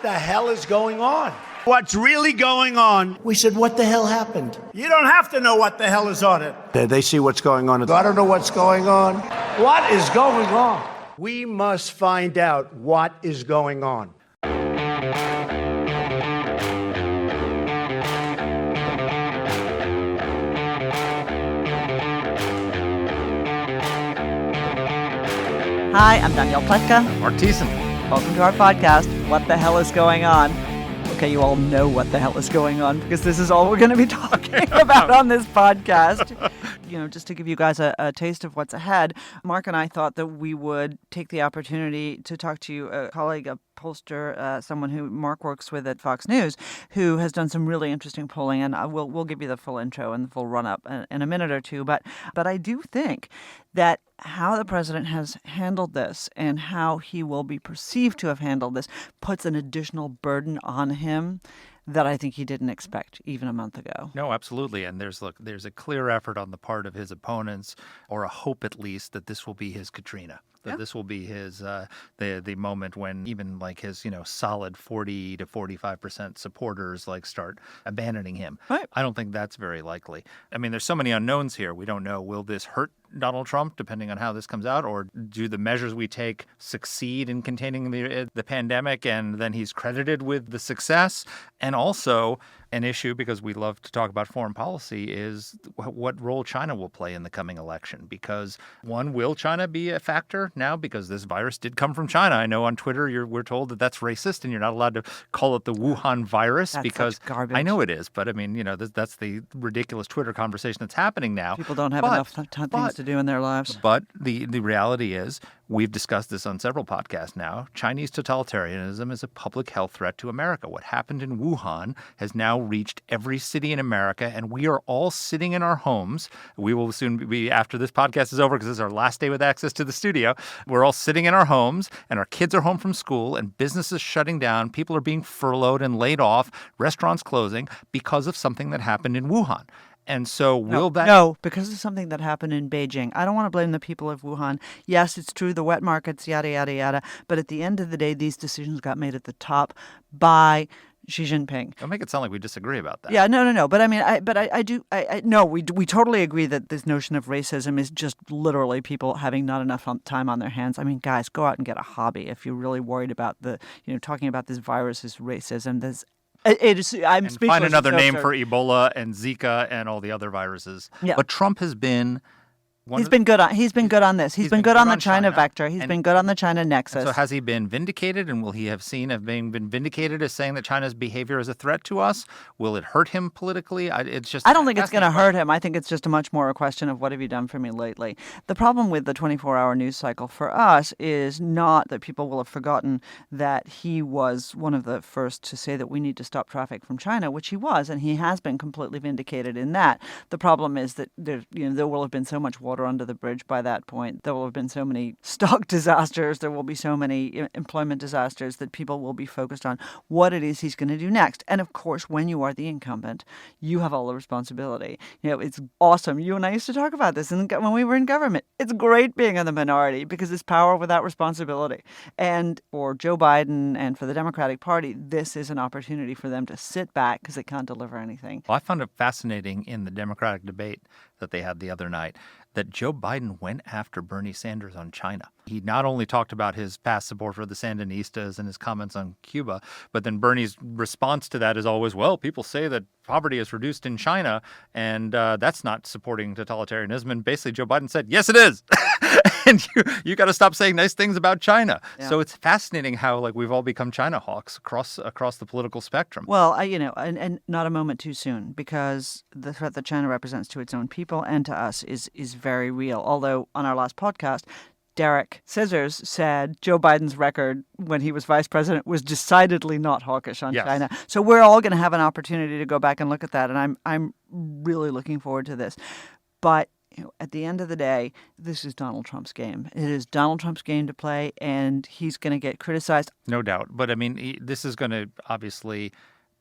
what the hell is going on? What's really going on? We said, what the hell happened? You don't have to know what the hell is on it. They see what's going on. I don't know what's going on. What is going on? We must find out what is going on. Hi, I'm Danielle Pletka. Mark Thiessen. Welcome to our podcast, What the Hell is Going On? Okay, you all know what the hell is going on because this is all we're going to be talking about on this podcast. Just to give you guys a taste of what's ahead, Mark and I thought that we would take the opportunity to talk to you, a colleague, a pollster, someone who Mark works with at Fox News, who has done some really interesting polling, and we'll give you the full intro and the full run-up in a minute or two. But I do think that how the president has handled this and how he will be perceived to have handled this puts an additional burden on him that I think he didn't expect even a month ago. No, absolutely. And there's a clear effort on the part of his opponents, or a hope at least, that this will be his Katrina. That this will be his the moment when even like his solid 40 to 45% supporters start abandoning him. Right. I don't think that's very likely. I mean, there's so many unknowns here. We don't know, will this hurt Donald Trump depending on how this comes out, or do the measures we take succeed in containing the pandemic and then he's credited with the success? And also an issue, because we love to talk about foreign policy, is what role China will play in the coming election. Because one, will China be a factor now? Because this virus did come from China. I know on Twitter we're told that that's racist and you're not allowed to call it the Wuhan virus. That's because such garbage. I know it is, but I mean, that's the ridiculous Twitter conversation that's happening now. People don't have enough things to do in their lives. But the reality is, we've discussed this on several podcasts now, Chinese totalitarianism is a public health threat to America. What happened in Wuhan has now reached every city in America, and we are all sitting in our homes. We will soon be, after this podcast is over, because this is our last day with access to the studio, we're all sitting in our homes, and our kids are home from school, and businesses shutting down, people are being furloughed and laid off, restaurants closing, because of something that happened in Wuhan. And so No, because of something that happened in Beijing. I don't want to blame the people of Wuhan. Yes, it's true, the wet markets, yada, yada, yada. But at the end of the day, these decisions got made at the top by Xi Jinping. Don't make it sound like we disagree about that. Yeah, no. But I mean, we totally agree that this notion of racism is just literally people having not enough time on their hands. I mean, guys, go out and get a hobby if you're really worried about talking about this virus is racism. I'm speechless. Find another name for Ebola and Zika and all the other viruses. Yeah. But Trump has been He's been good on this. He's been good on the China vector. He's been good on the China nexus. So has he been vindicated, and will he have been vindicated as saying that China's behavior is a threat to us? Will it hurt him politically? I don't think it's going to hurt him. I think it's just much more a question of what have you done for me lately. The problem with the 24-hour news cycle for us is not that people will have forgotten that he was one of the first to say that we need to stop traffic from China, which he was, and he has been completely vindicated in that. The problem is that there will have been so much water under the bridge by that point. There will have been so many stock disasters. There will be so many employment disasters that people will be focused on what it is he's going to do next. And of course, when you are the incumbent, you have all the responsibility. It's awesome. You and I used to talk about this when we were in government. It's great being in the minority because it's power without responsibility. And for Joe Biden and for the Democratic Party, this is an opportunity for them to sit back because they can't deliver anything. Well, I found it fascinating in the Democratic debate that they had the other night that Joe Biden went after Bernie Sanders on China. He not only talked about his past support for the Sandinistas and his comments on Cuba, but then Bernie's response to that is always, well, people say that poverty is reduced in China, and that's not supporting totalitarianism. And basically Joe Biden said, yes, it is. And you got to stop saying nice things about China. Yeah. So it's fascinating how we've all become China hawks across the political spectrum. Well, and not a moment too soon, because the threat that China represents to its own people and to us is very real. Although on our last podcast, Derek Scissors said Joe Biden's record when he was vice president was decidedly not hawkish on China. So we're all going to have an opportunity to go back and look at that, and I'm really looking forward to this. But at the end of the day, this is Donald Trump's game. It is Donald Trump's game to play, and he's going to get criticized. No doubt. But I mean, this is going to obviously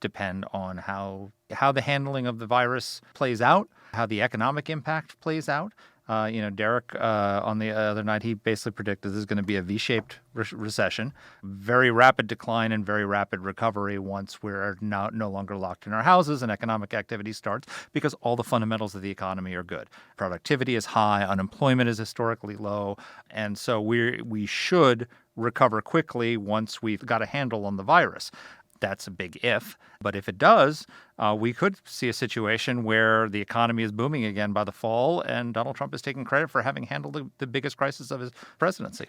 depend on how the handling of the virus plays out, how the economic impact plays out. Derek, on the other night, he basically predicted this is going to be a V-shaped recession, very rapid decline and very rapid recovery once we're no longer locked in our houses and economic activity starts, because all the fundamentals of the economy are good. Productivity is high, unemployment is historically low, and so we should recover quickly once we've got a handle on the virus. That's a big if. But if it does, we could see a situation where the economy is booming again by the fall, and Donald Trump is taking credit for having handled the biggest crisis of his presidency.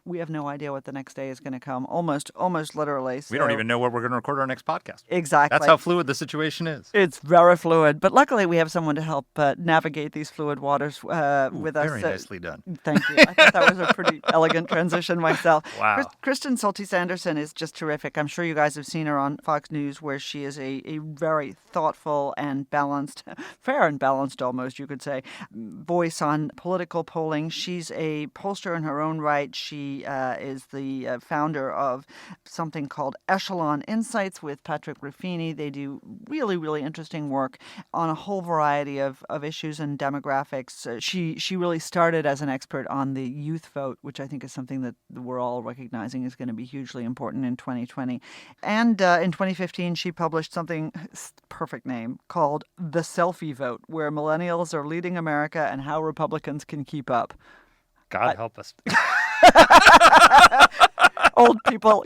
We have no idea what the next day is going to come, almost literally. So. We don't even know where we're going to record our next podcast. Exactly. That's how fluid the situation is. It's very fluid. But luckily, we have someone to help navigate these fluid waters with us. Very nicely done. Thank you. I thought that was a pretty elegant transition myself. Wow. Kristen Soltis Sanderson is just terrific. I'm sure you guys have seen her on Fox News, where she is a very thoughtful and balanced, fair and balanced almost, you could say, voice on political polling. She's a pollster in her own right. She is the founder of something called Echelon Insights with Patrick Ruffini. They do really, really interesting work on a whole variety of issues and demographics. She really started as an expert on the youth vote, which I think is something that we're all recognizing is going to be hugely important in 2020. And in 2015, she published something, perfect name, called The Selfie Vote, where millennials are leading America and how Republicans can keep up. God help us.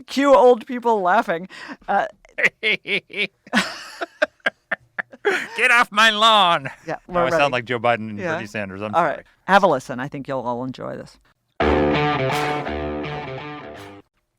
Cue old people laughing. Get off my lawn. Yeah, I sound like Joe Biden and Bernie Sanders. I'm sorry. All right. Have a listen. I think you'll all enjoy this.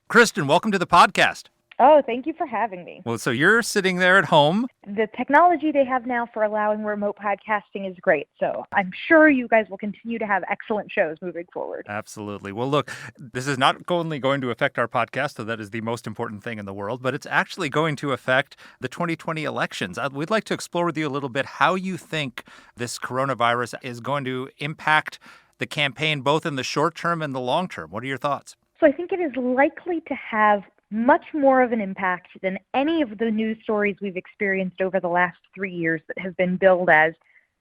Kristen, welcome to the podcast. Oh, thank you for having me. Well, so you're sitting there at home. The technology they have now for allowing remote podcasting is great. So I'm sure you guys will continue to have excellent shows moving forward. Absolutely. Well, look, this is not only going to affect our podcast, so that is the most important thing in the world, but it's actually going to affect the 2020 elections. We'd like to explore with you a little bit how you think this coronavirus is going to impact the campaign, both in the short term and the long term. What are your thoughts? So I think it is likely to have much more of an impact than any of the news stories we've experienced over the last 3 years that have been billed as,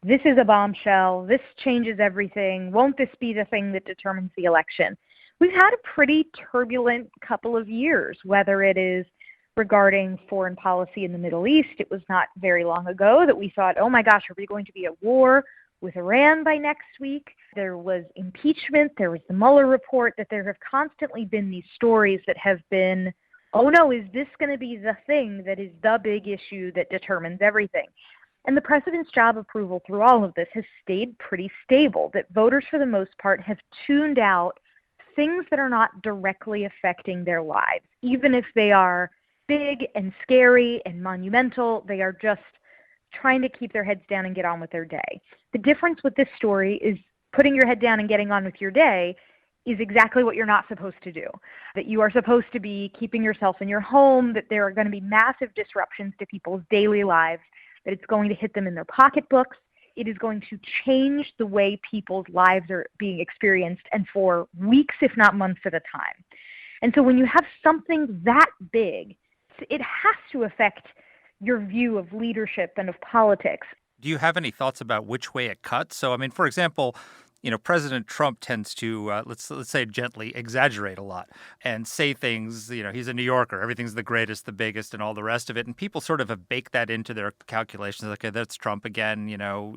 this is a bombshell, this changes everything, won't this be the thing that determines the election? We've had a pretty turbulent couple of years, whether it is regarding foreign policy in the Middle East. It was not very long ago that we thought, oh my gosh, are we going to be at war with Iran by next week? There was impeachment, there was the Mueller report, that there have constantly been these stories that have been, oh no, is this going to be the thing that is the big issue that determines everything? And the president's job approval through all of this has stayed pretty stable, that voters for the most part have tuned out things that are not directly affecting their lives. Even if they are big and scary and monumental, they are just trying to keep their heads down and get on with their day. The difference with this story is putting your head down and getting on with your day is exactly what you're not supposed to do. That you are supposed to be keeping yourself in your home, that there are going to be massive disruptions to people's daily lives, that it's going to hit them in their pocketbooks. It is going to change the way people's lives are being experienced, and for weeks, if not months at a time. And so when you have something that big, it has to affect your view of leadership and of politics. Do you have any thoughts about which way it cuts? So, I mean, for example, President Trump tends to, let's say gently, exaggerate a lot and say things, he's a New Yorker, everything's the greatest, the biggest, and all the rest of it. And people sort of have baked that into their calculations. Okay, that's Trump again,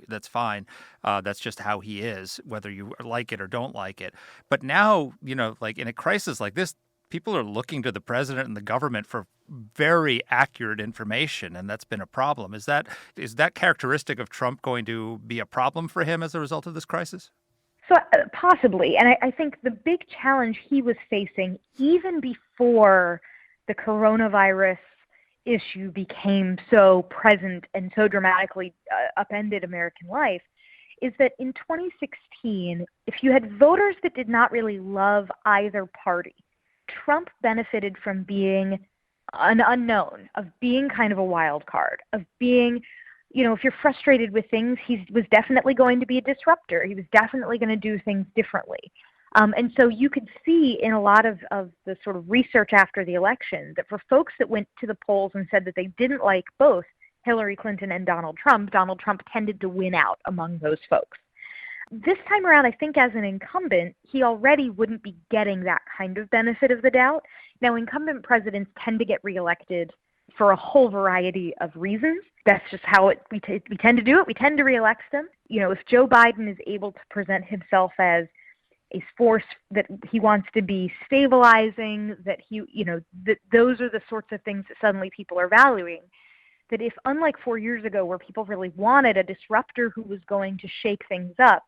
that's fine. That's just how he is, whether you like it or don't like it. But now, like in a crisis like this, people are looking to the president and the government for very accurate information, and that's been a problem. Is that characteristic of Trump going to be a problem for him as a result of this crisis? So possibly. And I think the big challenge he was facing, even before the coronavirus issue became so present and so dramatically upended American life, is that in 2016, if you had voters that did not really love either party, Trump benefited from being an unknown, of being kind of a wild card, of being, if you're frustrated with things, he was definitely going to be a disruptor. He was definitely going to do things differently. And so you could see in a lot of the sort of research after the election that for folks that went to the polls and said that they didn't like both Hillary Clinton and Donald Trump tended to win out among those folks. This time around, I think as an incumbent, he already wouldn't be getting that kind of benefit of the doubt. Now, incumbent presidents tend to get reelected for a whole variety of reasons. That's just how we tend to do it. We tend to reelect them. If Joe Biden is able to present himself as a force that he wants to be stabilizing, that those are the sorts of things that suddenly people are valuing. That if, unlike 4 years ago, where people really wanted a disruptor who was going to shake things up,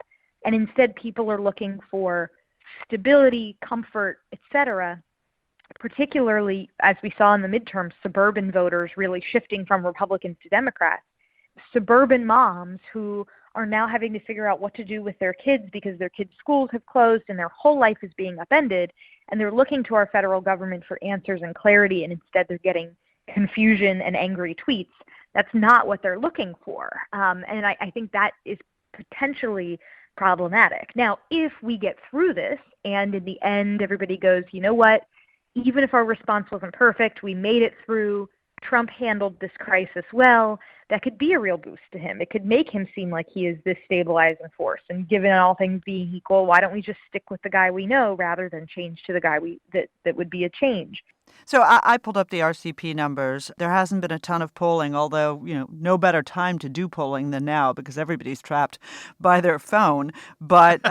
and instead people are looking for stability, comfort, etc., particularly as we saw in the midterms, suburban voters really shifting from Republicans to Democrats, suburban moms who are now having to figure out what to do with their kids because their kids' schools have closed and their whole life is being upended, and they're looking to our federal government for answers and clarity, and instead they're getting confusion and angry tweets. That's not what they're looking for. And I think that is potentially problematic. Now, if we get through this and in the end everybody goes, you know what, even if our response wasn't perfect, we made it through, Trump handled this crisis well, that could be a real boost to him. It could make him seem like he is this stabilizing force. And given all things being equal, why don't we just stick with the guy we know rather than change to the guy that would be a change? So I pulled up the RCP numbers. There hasn't been a ton of polling, although, no better time to do polling than now because everybody's trapped by their phone. But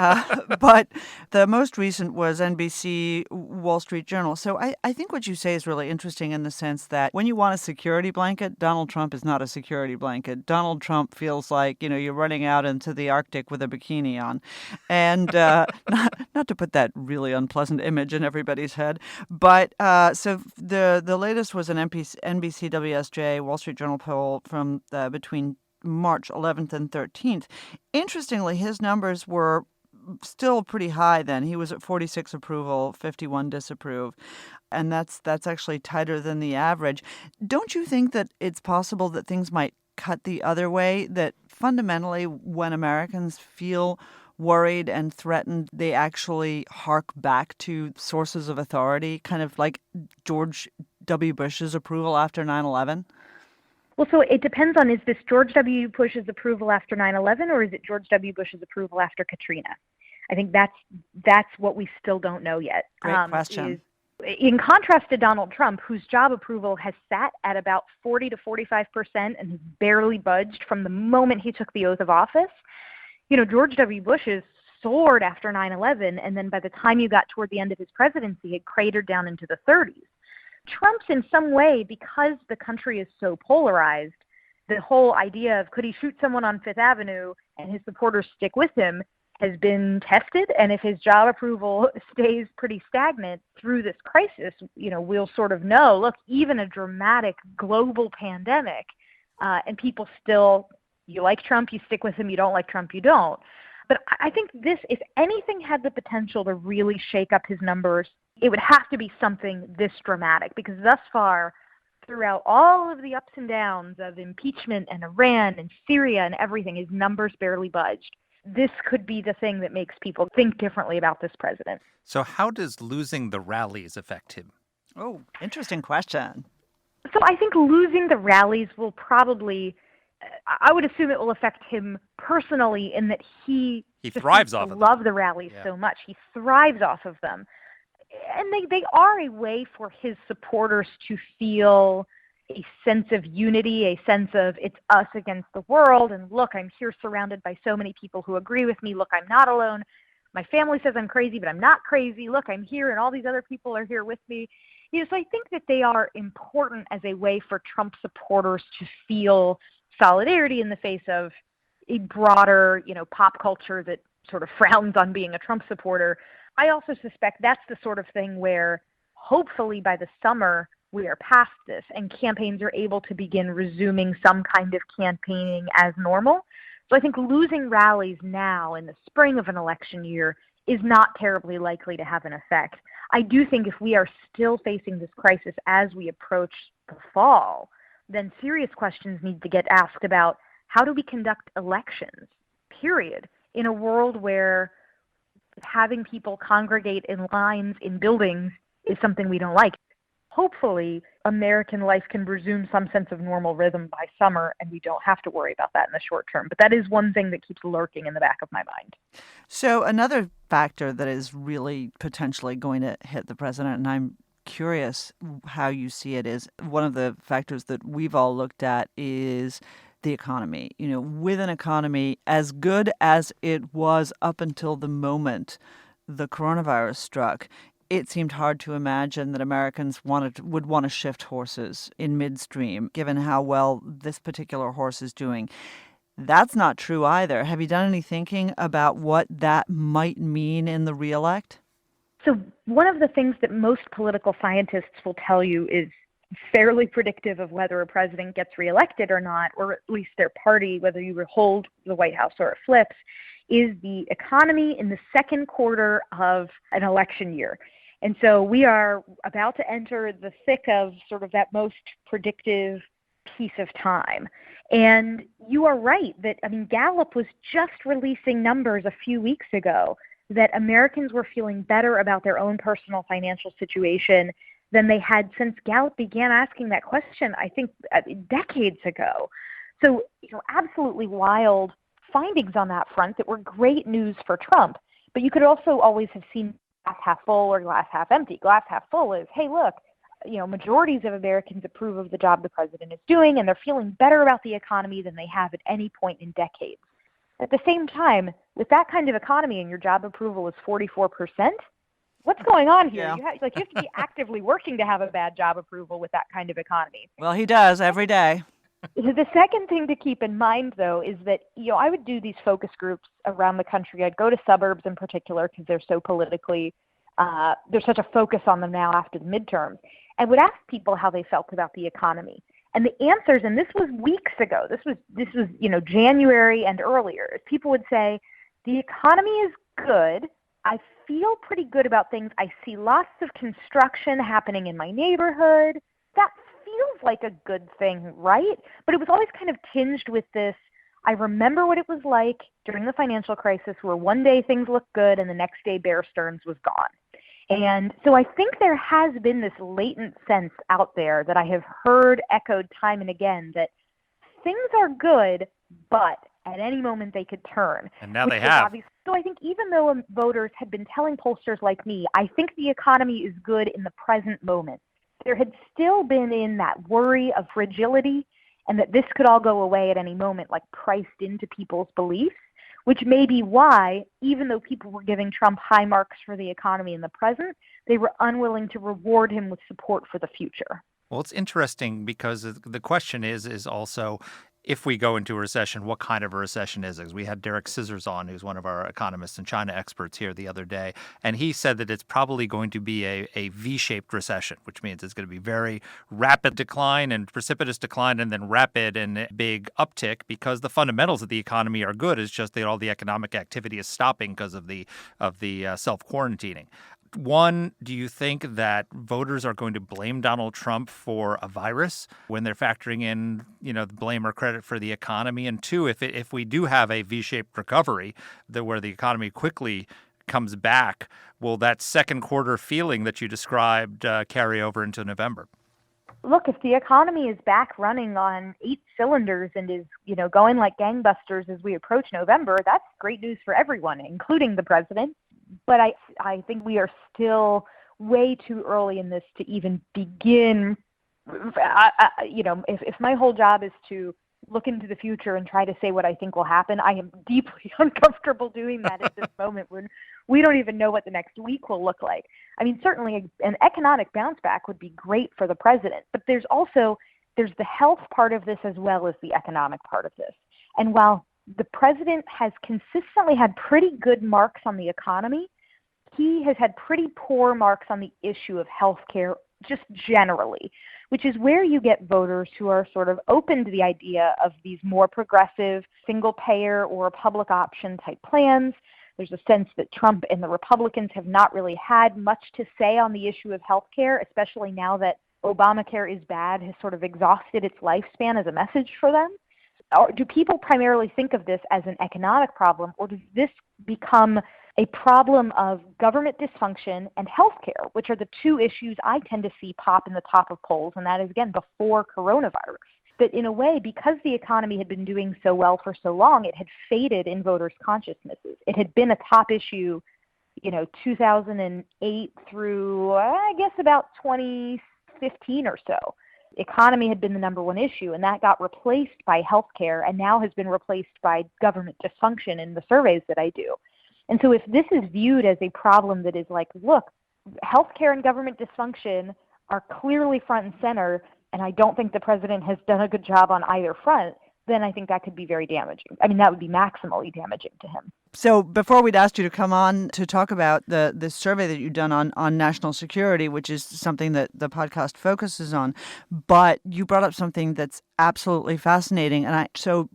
but the most recent was NBC Wall Street Journal. So I think what you say is really interesting in the sense that when you want a security blanket, Donald Trump is not a security blanket. Donald Trump feels like, you're running out into the Arctic with a bikini on. And not to put that really unpleasant image in everybody's head, but so the latest was an NBC WSJ Wall Street Journal poll from between March 11th and 13th. Interestingly, his numbers were still pretty high then. He was at 46 approval, 51 disapprove. And that's actually tighter than the average. Don't you think that it's possible that things might cut the other way, that fundamentally when Americans feel worried and threatened, they actually hark back to sources of authority, kind of like George W. Bush's approval after 9/11? Well, so it depends on, is this George W. Bush's approval after 9/11 or is it George W. Bush's approval after Katrina? I think that's what we still don't know yet. Great question. In contrast to Donald Trump, whose job approval has sat at about 40 to 45% and has barely budged from the moment he took the oath of office, George W. Bush's soared after 9/11, and then by the time you got toward the end of his presidency, it cratered down into the 30s. Trump's in some way, because the country is so polarized, the whole idea of could he shoot someone on Fifth Avenue and his supporters stick with him has been tested. And if his job approval stays pretty stagnant through this crisis, we'll sort of know, look, even a dramatic global pandemic, and people still, you like Trump, you stick with him, you don't like Trump, you don't. But I think this, if anything had the potential to really shake up his numbers, it would have to be something this dramatic, because thus far, throughout all of the ups and downs of impeachment and Iran and Syria and everything, his numbers barely budged. This could be the thing that makes people think differently about this president. So how does losing the rallies affect him? Oh, interesting question. So I think losing the rallies will probably, I would assume it will affect him personally in that he thrives off of them. Love the rallies so much. He thrives off of them. And they are a way for his supporters to feel a sense of unity, a sense of it's us against the world, and look, I'm here surrounded by so many people who agree with me. Look, I'm not alone. My family says I'm crazy, but I'm not crazy. Look, I'm here, and all these other people are here with me. So I think that they are important as a way for Trump supporters to feel solidarity in the face of a broader, pop culture that sort of frowns on being a Trump supporter. I also suspect that's the sort of thing where hopefully by the summer we are past this and campaigns are able to begin resuming some kind of campaigning as normal. So I think losing rallies now in the spring of an election year is not terribly likely to have an effect. I do think if we are still facing this crisis as we approach the fall, then serious questions need to get asked about how do we conduct elections, period, in a world where having people congregate in lines in buildings is something we don't like. hopefully American life can resume some sense of normal rhythm by summer, and we don't have to worry about that in the short term. But that is one thing that keeps lurking in the back of my mind. So another factor that is really potentially going to hit the president, and I'm curious how you see it, is one of the factors that we've all looked at is the economy. You know, with an economy as good as it was up until the moment the coronavirus struck, it seemed hard to imagine that Americans would want to shift horses in midstream, given how well this particular horse is doing. That's not true either. Have you done any thinking about what that might mean in the reelect? So one of the things that most political scientists will tell you is fairly predictive of whether a president gets reelected or not, or at least their party, whether you hold the White House or it flips, is the economy in the second quarter of an election year. And so we are about to enter the thick of sort of that most predictive piece of time. And you are right that, Gallup was just releasing numbers a few weeks ago that Americans were feeling better about their own personal financial situation than they had since Gallup began asking that question, I think, decades ago. So, absolutely wild findings on that front that were great news for Trump. But you could also always have seen glass half full or glass half empty. Glass half full is, hey, look, majorities of Americans approve of the job the president is doing, and they're feeling better about the economy than they have at any point in decades. At the same time, with that kind of economy and your job approval is 44%, what's going on here? Yeah. You have to be actively working to have a bad job approval with that kind of economy. Well, he does every day. The second thing to keep in mind, though, is that, I would do these focus groups around the country. I'd go to suburbs in particular because they're so politically, there's such a focus on them now after the midterms, and would ask people how they felt about the economy. And the answers, and this was weeks ago, this was January and earlier, people would say, the economy is good. I feel pretty good about things. I see lots of construction happening in my neighborhood. That feels like a good thing, right? But it was always kind of tinged with this, I remember what it was like during the financial crisis where one day things looked good and the next day Bear Stearns was gone. And so I think there has been this latent sense out there that I have heard echoed time and again that things are good, but at any moment they could turn. And now they have. So I think even though voters had been telling pollsters like me, I think the economy is good in the present moment, there had still been in that worry of fragility and that this could all go away at any moment, like priced into people's beliefs, which may be why, even though people were giving Trump high marks for the economy in the present, they were unwilling to reward him with support for the future. Well, it's interesting because the question is also, if we go into a recession, what kind of a recession is it? 'Cause we had Derek Scissors on, who's one of our economists and China experts here the other day, and he said that it's probably going to be a V-shaped recession, which means it's going to be very rapid decline and precipitous decline and then rapid and big uptick because the fundamentals of the economy are good. It's just that all the economic activity is stopping because of the self-quarantining. One, do you think that voters are going to blame Donald Trump for a virus when they're factoring in, the blame or credit for the economy? And two, if we do have a V-shaped recovery where the economy quickly comes back, will that second quarter feeling that you described carry over into November? Look, if the economy is back running on 8 cylinders and is, going like gangbusters as we approach November, that's great news for everyone, including the president. But I think we are still way too early in this to even begin. If my whole job is to look into the future and try to say what I think will happen, I am deeply uncomfortable doing that at this moment when we don't even know what the next week will look like. Certainly an economic bounce back would be great for the president, but there's the health part of this as well as the economic part of this. And while the president has consistently had pretty good marks on the economy, he has had pretty poor marks on the issue of health care just generally, which is where you get voters who are sort of open to the idea of these more progressive single payer or public option type plans. There's a sense that Trump and the Republicans have not really had much to say on the issue of health care, especially now that Obamacare is bad has sort of exhausted its lifespan as a message for them. Or do people primarily think of this as an economic problem, or does this become a problem of government dysfunction and healthcare, which are the two issues I tend to see pop in the top of polls, and that is, again, before coronavirus. That in a way, because the economy had been doing so well for so long, it had faded in voters' consciousnesses. It had been a top issue, 2008 through, I guess, about 2015 or so. Economy had been the number one issue, and that got replaced by healthcare and now has been replaced by government dysfunction in the surveys that I do. And so if this is viewed as a problem that is like, look, healthcare and government dysfunction are clearly front and center, and I don't think the president has done a good job on either front, then I think that could be very damaging. I mean, that would be maximally damaging to him. So before we'd asked you to come on to talk about the survey that you've done on national security, which is something that the podcast focuses on, but you brought up something that's absolutely fascinating. And so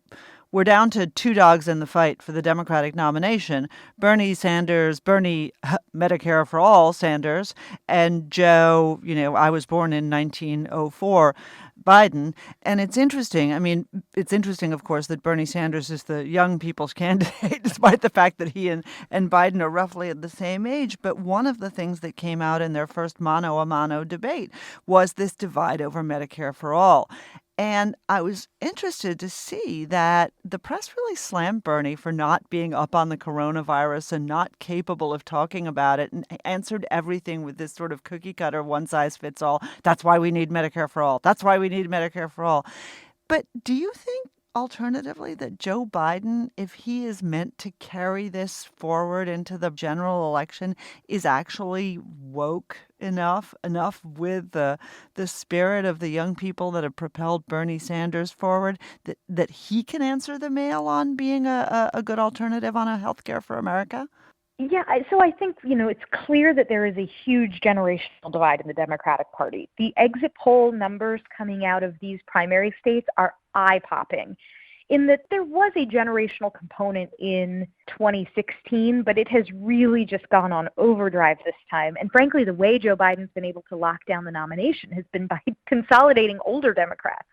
we're down to two dogs in the fight for the Democratic nomination, Bernie Medicare for All Sanders, and Joe, I was born in 1904, Biden. And it's interesting. I mean, it's interesting, of course, that Bernie Sanders is the young people's candidate, despite the fact that he and Biden are roughly at the same age. But one of the things that came out in their first mano-a-mano debate was this divide over Medicare for all. And I was interested to see that the press really slammed Bernie for not being up on the coronavirus and not capable of talking about it, and answered everything with this sort of cookie cutter, one size fits all. That's why we need Medicare for all. That's why we need Medicare for all. But do you think, alternatively, that Joe Biden, if he is meant to carry this forward into the general election, is actually woke enough with the spirit of the young people that have propelled Bernie Sanders forward, that he can answer the mail on being a good alternative on a healthcare for America? Yeah, so I think, it's clear that there is a huge generational divide in the Democratic Party. The exit poll numbers coming out of these primary states are eye-popping in that there was a generational component in 2016, but it has really just gone on overdrive this time. And frankly, the way Joe Biden's been able to lock down the nomination has been by consolidating older Democrats.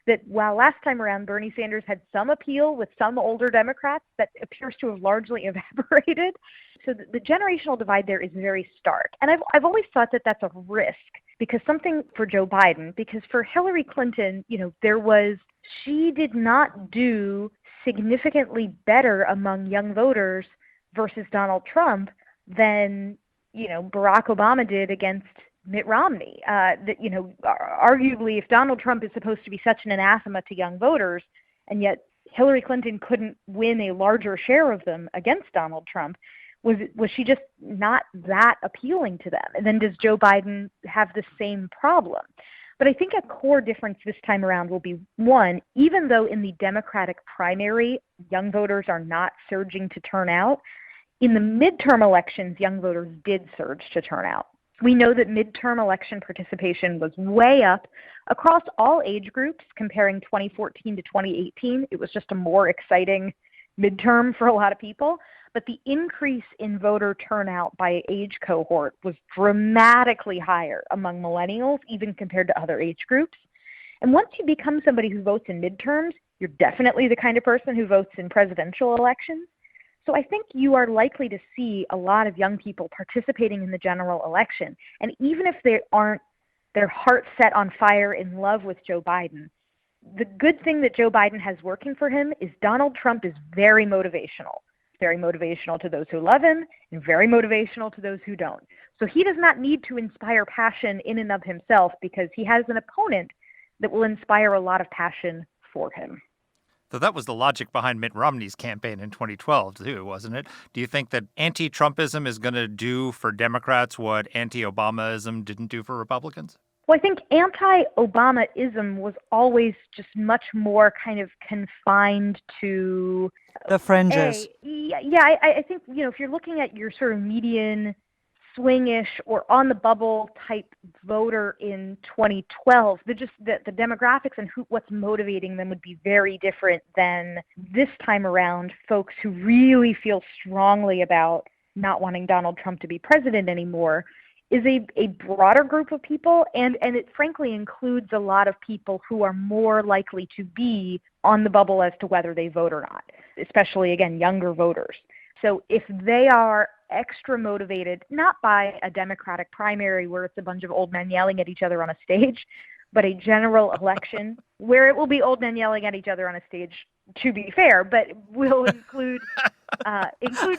That while last time around Bernie Sanders had some appeal with some older Democrats, that appears to have largely evaporated. So the generational divide there is very stark. And I've always thought that that's a risk, because something for Joe Biden, because for Hillary Clinton, she did not do significantly better among young voters versus Donald Trump than, Barack Obama did against Mitt Romney. Arguably, if Donald Trump is supposed to be such an anathema to young voters, and yet Hillary Clinton couldn't win a larger share of them against Donald Trump, was she just not that appealing to them? And then does Joe Biden have the same problem? But I think a core difference this time around will be, one, even though in the Democratic primary, young voters are not surging to turn out, in the midterm elections, young voters did surge to turn out. We know that midterm election participation was way up across all age groups, comparing 2014 to 2018. It was just a more exciting midterm for a lot of people. But the increase in voter turnout by age cohort was dramatically higher among millennials, even compared to other age groups. And once you become somebody who votes in midterms, you're definitely the kind of person who votes in presidential elections. So I think you are likely to see a lot of young people participating in the general election. And even if they aren't their heart set on fire in love with Joe Biden, the good thing that Joe Biden has working for him is Donald Trump is very motivational. Very motivational to those who love him and very motivational to those who don't. So he does not need to inspire passion in and of himself, because he has an opponent that will inspire a lot of passion for him. So that was the logic behind Mitt Romney's campaign in 2012, too, wasn't it? Do you think that anti-Trumpism is going to do for Democrats what anti-Obamaism didn't do for Republicans? Well, I think anti-Obamaism was always just much more kind of confined to the fringes. I think, if you're looking at your sort of median swingish or on the bubble type voter in 2012, the demographics and what's motivating them would be very different than this time around folks who really feel strongly about not wanting Donald Trump to be president anymore. Is a broader group of people, and it frankly includes a lot of people who are more likely to be on the bubble as to whether they vote or not, especially, again, younger voters. So if they are extra motivated, not by a Democratic primary where it's a bunch of old men yelling at each other on a stage, but a general election where it will be old men yelling at each other on a stage, to be fair, but will include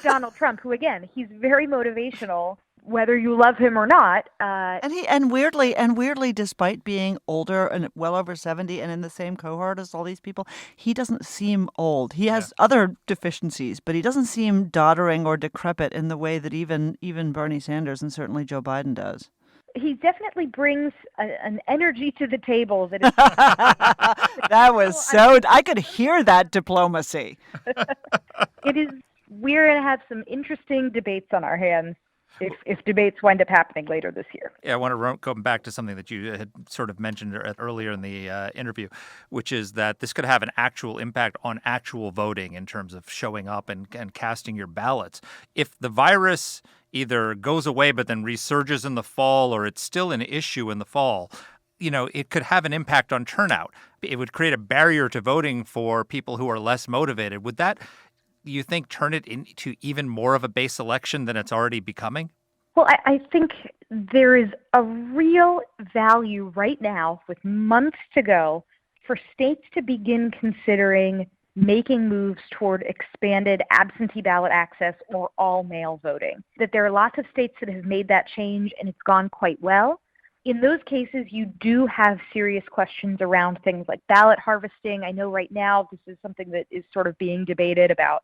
Donald Trump, who, again, he's very motivational, whether you love him or not. And weirdly, despite being older and well over 70 and in the same cohort as all these people, he doesn't seem old. He has other deficiencies, but he doesn't seem doddering or decrepit in the way that even Bernie Sanders and certainly Joe Biden does. He definitely brings an energy to the table that is that was so I could hear that diplomacy. We're going to have some interesting debates on our hands if debates wind up happening later this year. Yeah, I want to go back to something that you had sort of mentioned earlier in the interview, which is that this could have an actual impact on actual voting in terms of showing up and casting your ballots. If the virus either goes away but then resurges in the fall, or it's still an issue in the fall, it could have an impact on turnout. It would create a barrier to voting for people who are less motivated. Would that, you think, turn it into even more of a base election than it's already becoming? Well, I think there is a real value right now, with months to go, for states to begin considering making moves toward expanded absentee ballot access or all-mail voting. That there are lots of states that have made that change and it's gone quite well. In those cases, you do have serious questions around things like ballot harvesting. I know right now this is something that is sort of being debated about,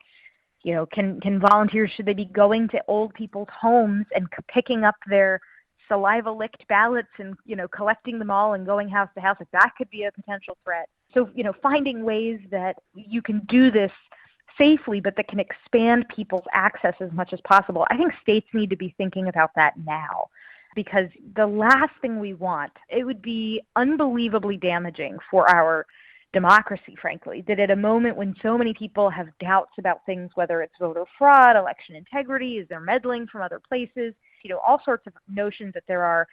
can volunteers, should they be going to old people's homes and picking up their saliva-licked ballots and, collecting them all and going house to house? Like, that could be a potential threat. So, finding ways that you can do this safely, but that can expand people's access as much as possible. I think states need to be thinking about that now, because the last thing we want, it would be unbelievably damaging for our democracy, frankly, that at a moment when so many people have doubts about things, whether it's voter fraud, election integrity, is there meddling from other places, all sorts of notions that there are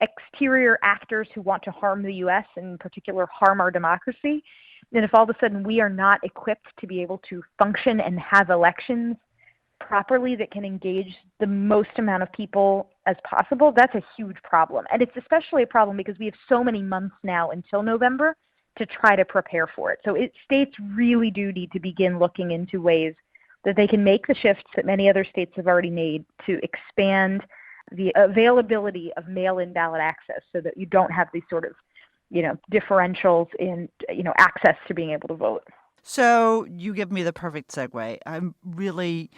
exterior actors who want to harm the U.S., in particular harm our democracy. And if all of a sudden we are not equipped to be able to function and have elections properly that can engage the most amount of people as possible, that's a huge problem. And it's especially a problem because we have so many months now until November to try to prepare for it. So states really do need to begin looking into ways that they can make the shifts that many other states have already made to expand the availability of mail-in ballot access so that you don't have these sort of, differentials in, access to being able to vote. So you give me the perfect segue. I really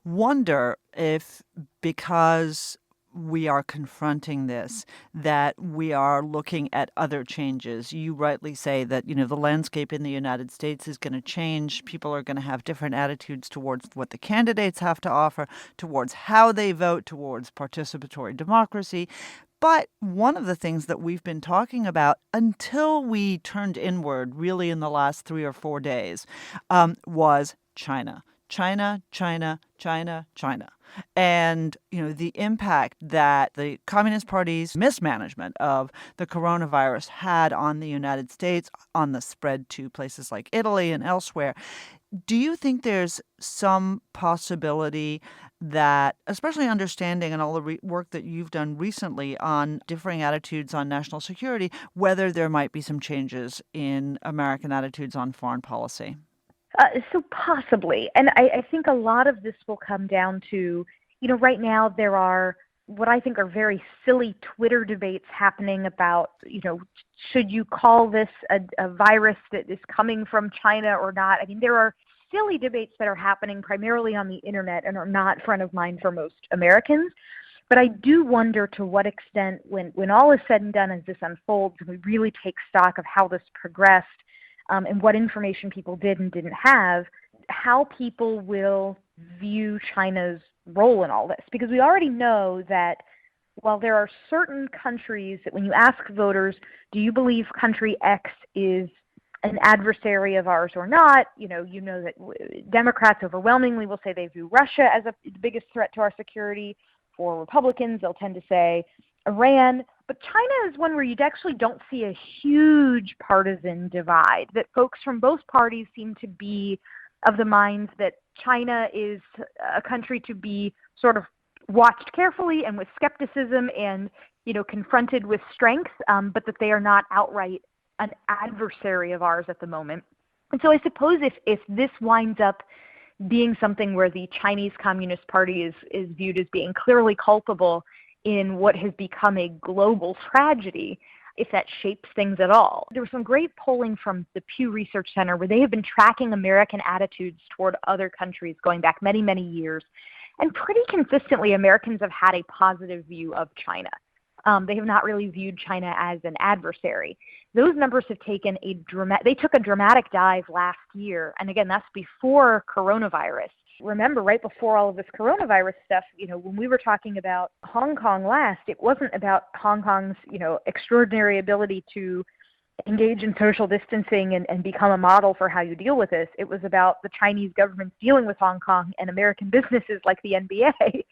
wonder if, because we are confronting this, that we are looking at other changes. You rightly say that, the landscape in the United States is going to change. People are going to have different attitudes towards what the candidates have to offer, towards how they vote, towards participatory democracy. But one of the things that we've been talking about until we turned inward really in the last 3 or 4 days was China. China. And, the impact that the Communist Party's mismanagement of the coronavirus had on the United States, on the spread to places like Italy and elsewhere. Do you think there's some possibility that, especially understanding and all the work that you've done recently on differing attitudes on national security, whether there might be some changes in American attitudes on foreign policy? So possibly. And I think a lot of this will come down to, right now there are what I think are very silly Twitter debates happening about, should you call this a virus that is coming from China or not? I mean, there are silly debates that are happening primarily on the internet and are not front of mind for most Americans. But I do wonder to what extent, when all is said and done as this unfolds, and we really take stock of how this progressed, and what information people did and didn't have, how people will view China's role in all this. Because we already know that while there are certain countries that when you ask voters, do you believe country X is an adversary of ours or not, you know that Democrats overwhelmingly will say they view Russia as the biggest threat to our security. For Republicans, they'll tend to say Iran. But China is one where you actually don't see a huge partisan divide, that folks from both parties seem to be of the minds that China is a country to be sort of watched carefully and with skepticism and, confronted with strength, but that they are not outright an adversary of ours at the moment. And so I suppose if this winds up being something where the Chinese Communist Party is viewed as being clearly culpable in what has become a global tragedy, if that shapes things at all. There was some great polling from the Pew Research Center where they have been tracking American attitudes toward other countries going back many, many years. And pretty consistently, Americans have had a positive view of China. They have not really viewed China as an adversary. Those numbers have taken they took a dramatic dive last year. And again, that's before coronavirus. Remember, right before all of this coronavirus stuff, when we were talking about Hong Kong last, it wasn't about Hong Kong's, extraordinary ability to engage in social distancing and become a model for how you deal with this. It was about the Chinese government dealing with Hong Kong and American businesses like the NBA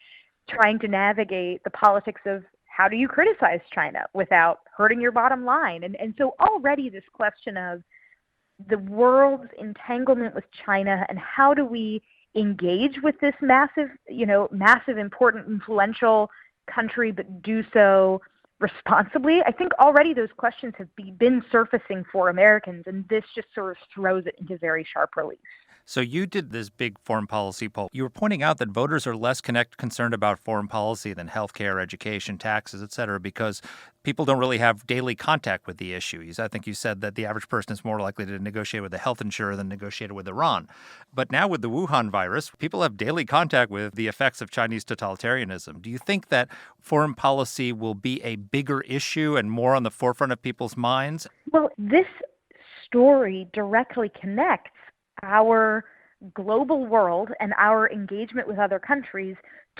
trying to navigate the politics of how do you criticize China without hurting your bottom line? And so already this question of the world's entanglement with China and how do we engage with this massive, important, influential country, but do so responsibly. I think already those questions have been surfacing for Americans, and this just sort of throws it into very sharp relief. So you did this big foreign policy poll. You were pointing out that voters are less concerned about foreign policy than healthcare, education, taxes, et cetera, because people don't really have daily contact with the issues. I think you said that the average person is more likely to negotiate with a health insurer than negotiate with Iran. But now with the Wuhan virus, people have daily contact with the effects of Chinese totalitarianism. Do you think that foreign policy will be a bigger issue and more on the forefront of people's minds? Well, this story directly connects our global world and our engagement with other countries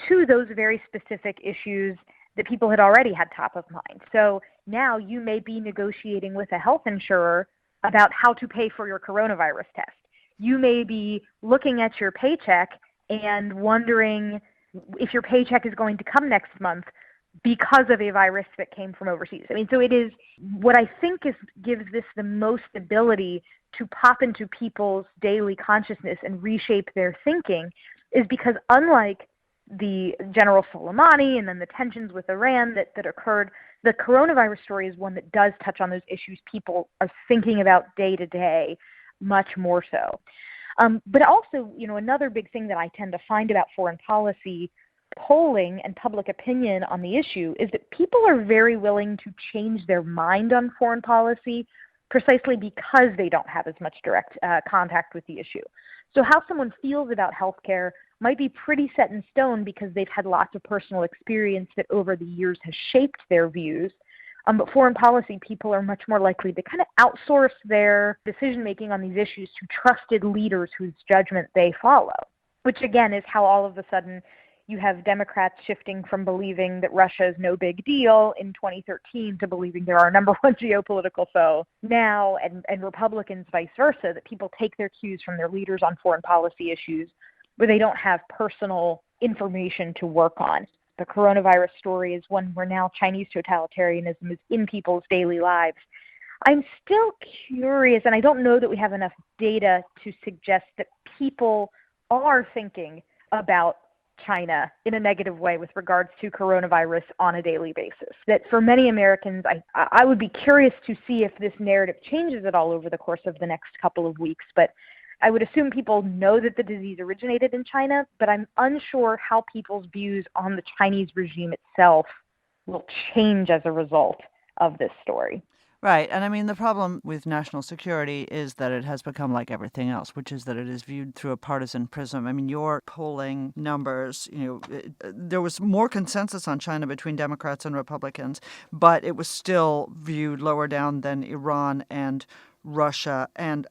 to those very specific issues that people had already had top of mind. So now you may be negotiating with a health insurer about how to pay for your coronavirus test. You may be looking at your paycheck and wondering if your paycheck is going to come next month because of a virus that came from overseas. So it is what I think gives this the most ability to pop into people's daily consciousness and reshape their thinking is because unlike the General Soleimani and then the tensions with Iran that occurred, the coronavirus story is one that does touch on those issues people are thinking about day to day much more so. But also, another big thing that I tend to find about foreign policy polling and public opinion on the issue is that people are very willing to change their mind on foreign policy precisely because they don't have as much direct contact with the issue. So how someone feels about healthcare might be pretty set in stone because they've had lots of personal experience that over the years has shaped their views. But foreign policy, people are much more likely to kind of outsource their decision-making on these issues to trusted leaders whose judgment they follow, which again is how all of a sudden you have Democrats shifting from believing that Russia is no big deal in 2013 to believing they're our number one geopolitical foe now, and Republicans vice versa, that people take their cues from their leaders on foreign policy issues where they don't have personal information to work on. The coronavirus story is one where now Chinese totalitarianism is in people's daily lives. I'm still curious, and I don't know that we have enough data to suggest that people are thinking about China in a negative way with regards to coronavirus on a daily basis. That for many Americans, I would be curious to see if this narrative changes at all over the course of the next couple of weeks. But I would assume people know that the disease originated in China, but I'm unsure how people's views on the Chinese regime itself will change as a result of this story. Right. And the problem with national security is that it has become like everything else, which is that it is viewed through a partisan prism. Your polling numbers, there was more consensus on China between Democrats and Republicans, but it was still viewed lower down than Iran and Russia and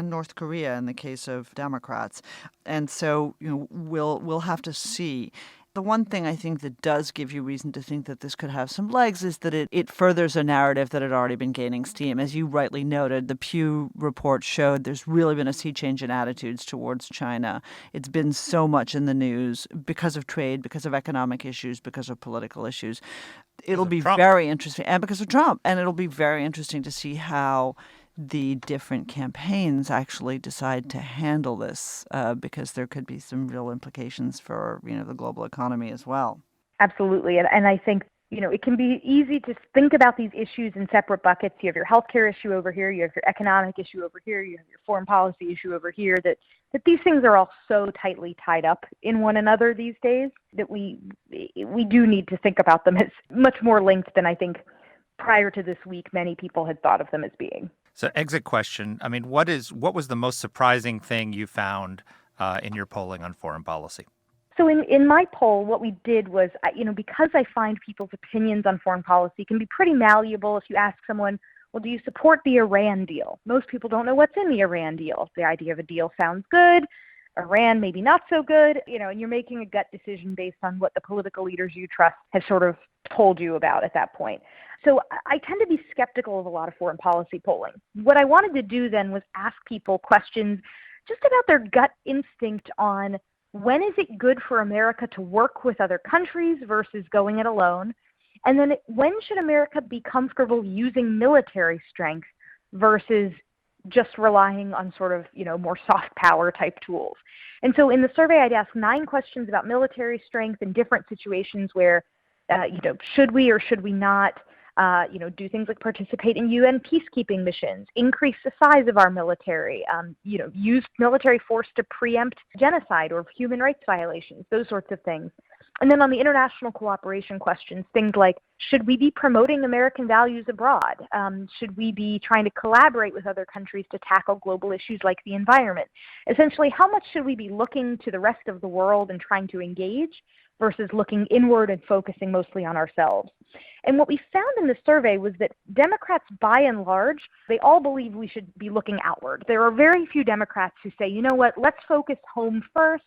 North Korea in the case of Democrats. And so, we'll have to see. The one thing I think that does give you reason to think that this could have some legs is that it furthers a narrative that had already been gaining steam. As you rightly noted, the Pew report showed there's really been a sea change in attitudes towards China. It's been so much in the news because of trade, because of economic issues, because of political issues. It'll be very interesting, and because of Trump. And it'll be very interesting to see how the different campaigns actually decide to handle this, because there could be some real implications for, the global economy as well. Absolutely. And I think, it can be easy to think about these issues in separate buckets. You have your healthcare issue over here, you have your economic issue over here, you have your foreign policy issue over here, that these things are all so tightly tied up in one another these days that we do need to think about them as much more linked than I think prior to this week many people had thought of them as being. So exit question. I mean, what was the most surprising thing you found in your polling on foreign policy? So in my poll, what we did was, because I find people's opinions on foreign policy can be pretty malleable. If you ask someone, well, do you support the Iran deal? Most people don't know what's in the Iran deal. The idea of a deal sounds good. Iran maybe not so good, and you're making a gut decision based on what the political leaders you trust have sort of told you about at that point. So I tend to be skeptical of a lot of foreign policy polling. What I wanted to do then was ask people questions just about their gut instinct on when is it good for America to work with other countries versus going it alone? And then when should America be comfortable using military strength versus just relying on sort of, more soft power type tools? And so in the survey, I'd ask 9 questions about military strength in different situations where, should we or should we not, do things like participate in UN peacekeeping missions, increase the size of our military, use military force to preempt genocide or human rights violations, those sorts of things. And then on the international cooperation questions, things like, should we be promoting American values abroad? Should we be trying to collaborate with other countries to tackle global issues like the environment? Essentially, how much should we be looking to the rest of the world and trying to engage versus looking inward and focusing mostly on ourselves? And what we found in the survey was that Democrats, by and large, they all believe we should be looking outward. There are very few Democrats who say, you know what, let's focus home first.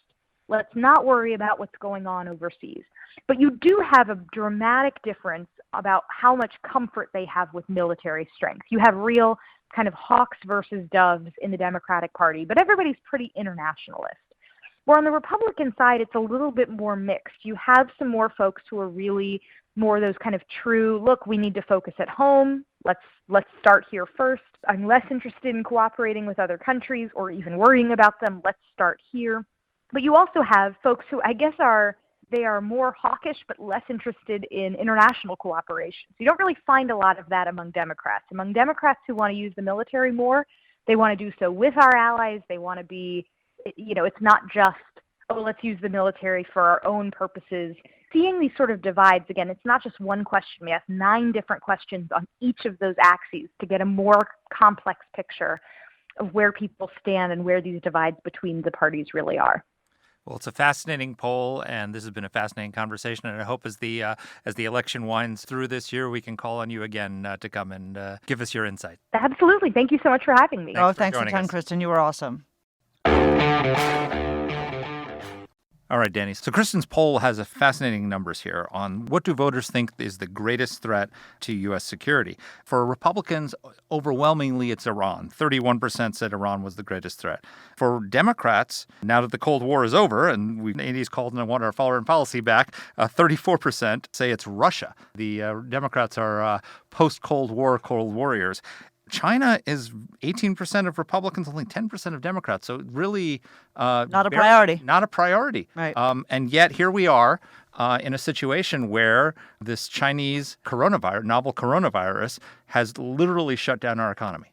Let's not worry about what's going on overseas. But you do have a dramatic difference about how much comfort they have with military strength. You have real kind of hawks versus doves in the Democratic Party, but everybody's pretty internationalist. Where on the Republican side, it's a little bit more mixed. You have some more folks who are really more those kind of true, look, we need to focus at home. Let's start here first. I'm less interested in cooperating with other countries or even worrying about them. Let's start here. But you also have folks who I guess are more hawkish but less interested in international cooperation. So you don't really find a lot of that among Democrats. Among Democrats who want to use the military more, they want to do so with our allies. They want to be, it's not just, oh, let's use the military for our own purposes. Seeing these sort of divides, again, it's not just one question. We ask 9 different questions on each of those axes to get a more complex picture of where people stand and where these divides between the parties really are. Well, it's a fascinating poll, and this has been a fascinating conversation. And I hope as the election winds through this year, we can call on you again to come and give us your insight. Absolutely. Thank you so much for having me. Thanks a ton, Kristen. You were awesome. All right, Danny. So Kristen's poll has fascinating numbers here on what do voters think is the greatest threat to U.S. security. For Republicans, overwhelmingly, it's Iran. 31% said Iran was the greatest threat. For Democrats, now that the Cold War is over and the 80s called and want our foreign policy back, 34% say it's Russia. The Democrats are post-Cold War Cold Warriors. China is 18% of Republicans, only 10% of Democrats. So really not a priority. Not a priority. Right. And yet here we are in a situation where this Chinese novel coronavirus has literally shut down our economy.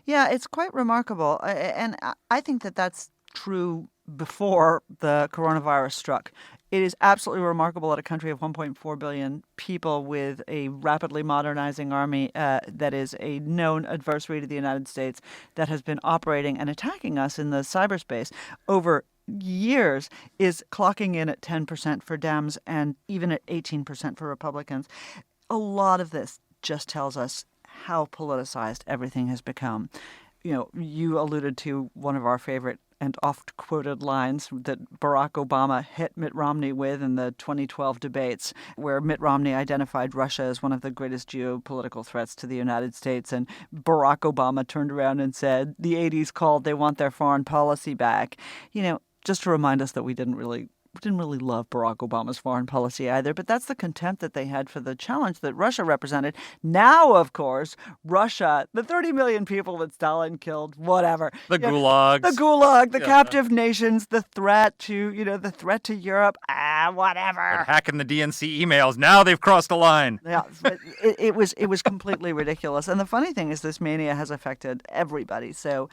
Yeah, it's quite remarkable. And I think that that's true before the coronavirus struck. It is absolutely remarkable that a country of 1.4 billion people with a rapidly modernizing army that is a known adversary to the United States that has been operating and attacking us in the cyberspace over years is clocking in at 10% for Dems and even at 18% for Republicans. A lot of this just tells us how politicized everything has become. You alluded to one of our favorite and oft-quoted lines that Barack Obama hit Mitt Romney with in the 2012 debates, where Mitt Romney identified Russia as one of the greatest geopolitical threats to the United States. And Barack Obama turned around and said, the 80s called, they want their foreign policy back. Just to remind us that we didn't really didn't really love Barack Obama's foreign policy either, but that's the contempt that they had for the challenge that Russia represented. Now, of course, Russia, the 30 million people that Stalin killed, whatever. The gulags. The gulag, the captive nations, the threat to, the threat to Europe, whatever. And hacking the DNC emails. Now they've crossed a line. Yeah, but it was completely ridiculous. And the funny thing is this mania has affected everybody. So,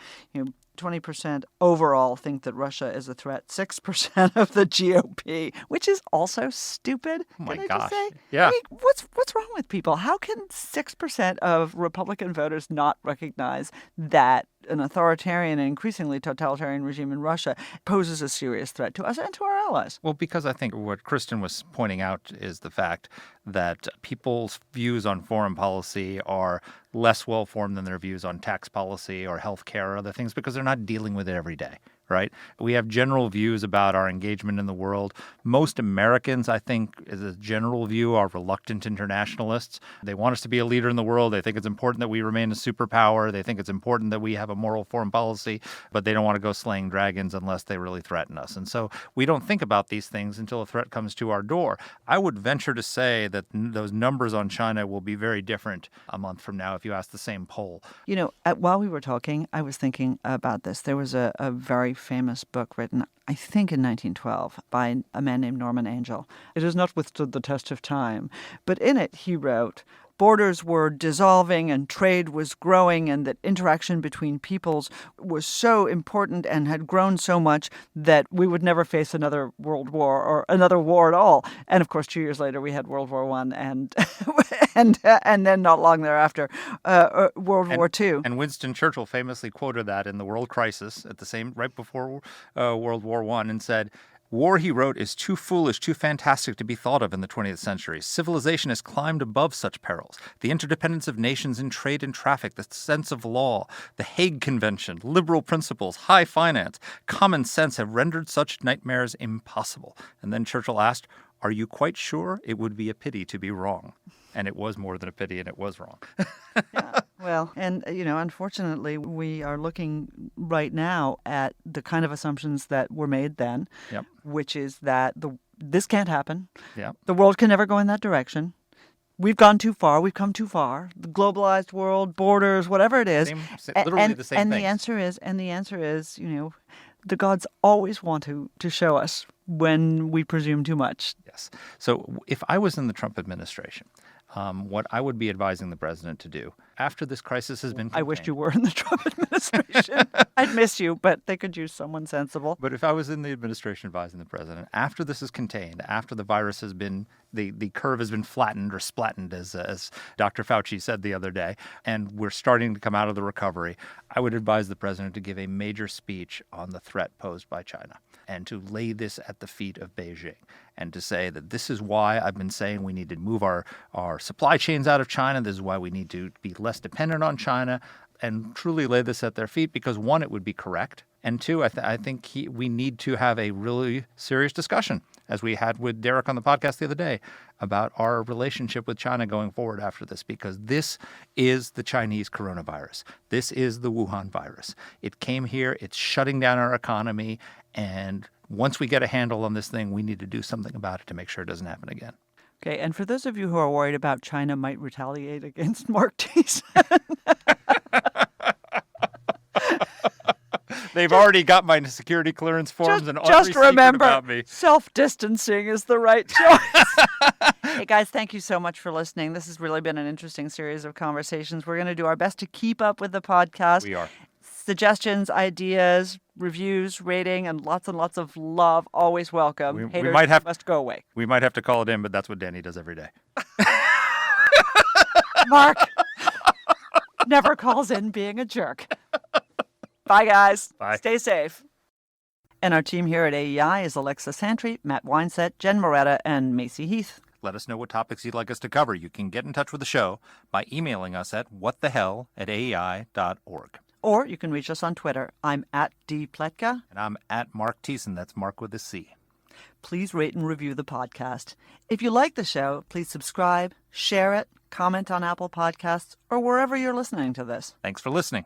20% overall think that Russia is a threat. 6% of the GOP, which is also stupid. Oh my can I gosh. just say? Yeah. I mean, what's wrong with people? How can 6% of Republican voters not recognize that an authoritarian and increasingly totalitarian regime in Russia poses a serious threat to us and to our allies? Well, because I think what Kristen was pointing out is the fact that people's views on foreign policy are less well-formed than their views on tax policy or health care or other things because they're not dealing with it every day. Right? We have general views about our engagement in the world. Most Americans, I think, as a general view, are reluctant internationalists. They want us to be a leader in the world. They think it's important that we remain a superpower. They think it's important that we have a moral foreign policy, but they don't want to go slaying dragons unless they really threaten us. And so we don't think about these things until a threat comes to our door. I would venture to say that those numbers on China will be very different a month from now if you ask the same poll. While we were talking, I was thinking about this. There was a very famous book written, I think, in 1912 by a man named Norman Angell. It has not withstood the test of time. But in it, he wrote, borders were dissolving and trade was growing and that interaction between peoples was so important and had grown so much that we would never face another world war or another war at all. And of course, 2 years later, we had World War I and and then not long thereafter, World War II. And Winston Churchill famously quoted that in the World Crisis right before World War I and said, "War," he wrote, "is too foolish, too fantastic to be thought of in the 20th century. Civilization has climbed above such perils. The interdependence of nations in trade and traffic, the sense of law, the Hague Convention, liberal principles, high finance, common sense have rendered such nightmares impossible." And then Churchill asked, "Are you quite sure? It would be a pity to be wrong." And it was more than a pity, and it was wrong. Yeah. Well, and, unfortunately, we are looking right now at the kind of assumptions that were made then, Yep. which is that this can't happen. Yep. The world can never go in that direction. We've gone too far. We've come too far. The globalized world, borders, whatever it is. Literally the same and thing. the answer is, the gods always want to show us when we presume too much. Yes. So if I was in the Trump administration, what I would be advising the president to do after this crisis has been contained. I wished you were in the Trump administration. I'd miss you, but they could use someone sensible. But if I was in the administration advising the president, after this is contained, after the virus has been, the curve has been flattened or splattened, as Dr. Fauci said the other day, and we're starting to come out of the recovery, I would advise the president to give a major speech on the threat posed by China and to lay this at the feet of Beijing and to say that this is why I've been saying we need to move our supply chains out of China. This is why we need to be less dependent on China and truly lay this at their feet because, one, it would be correct. And two, I think we need to have a really serious discussion, as we had with Derek on the podcast the other day, about our relationship with China going forward after this, because this is the Chinese coronavirus. This is the Wuhan virus. It came here. It's shutting down our economy. And once we get a handle on this thing, we need to do something about it to make sure it doesn't happen again. Okay, and for those of you who are worried about China might retaliate against Mark Thiessen, They've already got my security clearance forms and every just secret remember, about me. self-distancing is the right choice. Hey, guys, thank you so much for listening. This has really been an interesting series of conversations. We're going to do our best to keep up with the podcast. We are. Suggestions, ideas, reviews, rating, and lots of love. Always welcome. Haters must go away. We might have to call it in, but that's what Danny does every day. Mark never calls in being a jerk. Bye, guys. Bye. Stay safe. And our team here at AEI is Alexa Santry, Matt Weinset, Jen Moretta, and Macy Heath. Let us know what topics you'd like us to cover. You can get in touch with the show by emailing us at whatthehell@aei.org. Or you can reach us on Twitter. I'm at @dpletka. And I'm at Mark Thiessen. That's Mark with a C. Please rate and review the podcast. If you like the show, please subscribe, share it, comment on Apple Podcasts, or wherever you're listening to this. Thanks for listening.